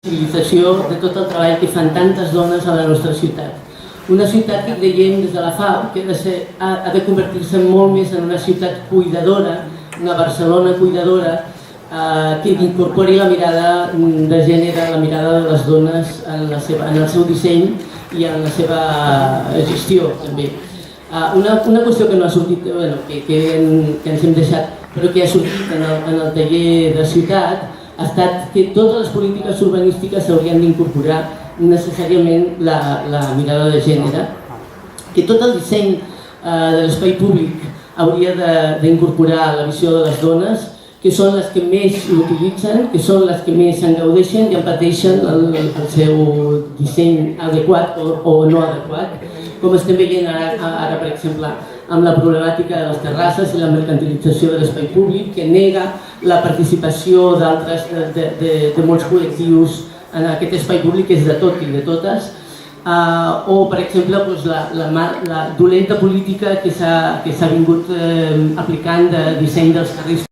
Civilització de tot el treball que fan tantes dones a la nostra ciutat. Una ciutat que creiem des de la FAO que ha de convertir-se molt més en una ciutat cuidadora, una Barcelona cuidadora, que incorpori la mirada de gènere, la mirada de les dones en el seu disseny i en la seva gestió també. Una qüestió que no ha sortit, que ens hem deixat, però que ha sortit en el taller de ciutat, ha estat que totes les polítiques urbanístiques s'haurien d'incorporar necessàriament la mirada de gènere, que tot el disseny de l'espai públic hauria d'incorporar la visió de les dones, que són les que més l'utilitzen, que són les que més se'n gaudeixen i en pateixen el seu disseny adequat o no adequat, com estem veient ara, per exemple, amb la problemàtica de les terrasses i la mercantilització de l'espai públic, que nega la participació de molts col·lectius en aquest espai públic, que és de tot i de totes, o, per exemple, la dolenta política que s'ha vingut aplicant de disseny dels carrers